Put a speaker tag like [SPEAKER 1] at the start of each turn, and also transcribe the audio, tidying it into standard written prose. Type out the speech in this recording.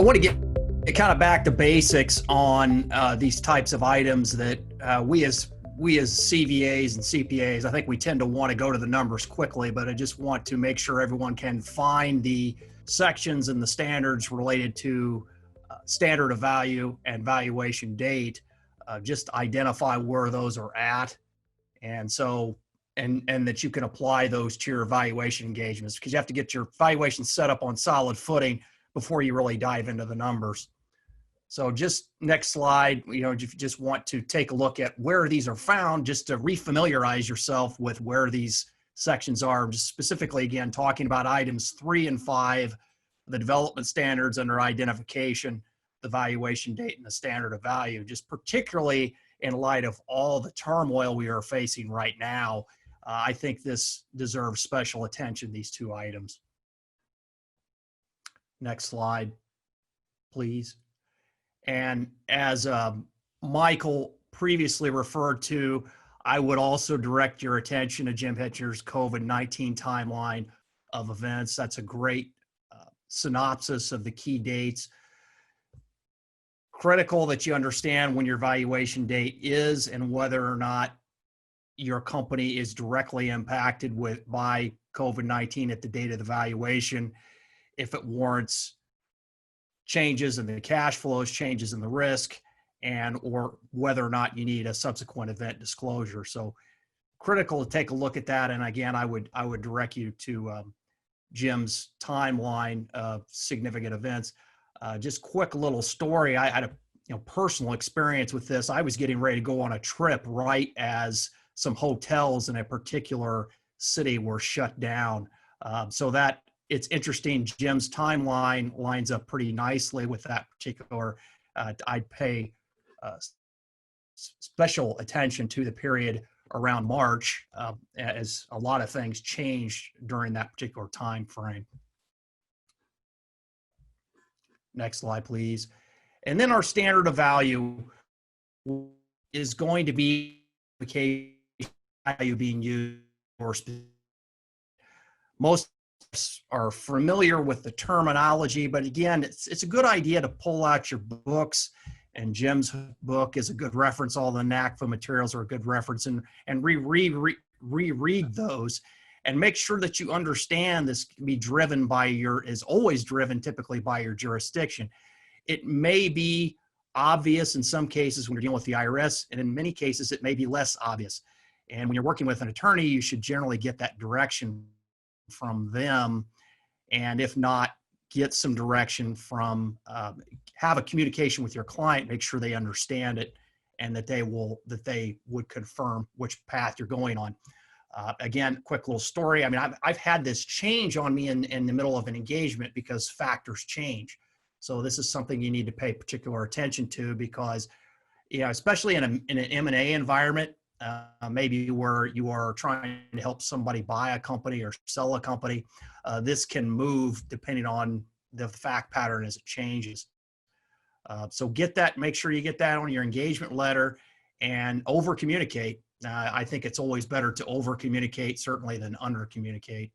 [SPEAKER 1] I want to get kind of back to basics on these types of items that we as CVAs and CPAs, I think we tend to want to go to the numbers quickly, but I just want to make sure everyone can find the sections and the standards related to standard of value and valuation date. Just identify where those are at, and so and that you can apply those to your valuation engagements, because you have to get your valuation set up on solid footing before you really dive into the numbers. So just next slide, if you just want to take a look at where these are found, just to refamiliarize yourself with where these sections are, just specifically, again, talking about items 3 and 5, the development standards under identification, the valuation date, and the standard of value, just particularly in light of all the turmoil we are facing right now. I think this deserves special attention, these two items. Next slide, please. And as Michael previously referred to, I would also direct your attention to Jim Hitcher's COVID-19 timeline of events. That's a great synopsis of the key dates. Critical that you understand when your valuation date is and whether or not your company is directly impacted by COVID-19 at the date of the valuation, if it warrants changes in the cash flows, changes in the risk, and or whether or not you need a subsequent event disclosure. So critical to take a look at that. And again, I would direct you to Jim's timeline of significant events. Just quick little story. I had a personal experience with this. I was getting ready to go on a trip right as some hotels in a particular city were shut down. So that it's interesting. Jim's timeline lines up pretty nicely with that particular. I'd pay special attention to the period around March, as a lot of things changed during that particular time frame. Next slide, please. And then our standard of value is going to be value being used for most are familiar with the terminology, but again, it's a good idea to pull out your books, and Jim's book is a good reference. All the NACFA materials are a good reference, and reread those, and make sure that you understand this can be driven by is always driven typically by your jurisdiction. It may be obvious in some cases when you're dealing with the IRS, and in many cases it may be less obvious. And when you're working with an attorney, you should generally get that direction from them, and if not, get some direction from have a communication with your client, make sure they understand it, and that they would confirm which path you're going on. Again, quick little story. I mean, I've had this change on me in the middle of an engagement because factors change. So this is something you need to pay particular attention to, because especially in an M&A environment, maybe where you are trying to help somebody buy a company or sell a company, this can move depending on the fact pattern as it changes. So get that, make sure you get that on your engagement letter, and over communicate. I think it's always better to over communicate certainly than under communicate.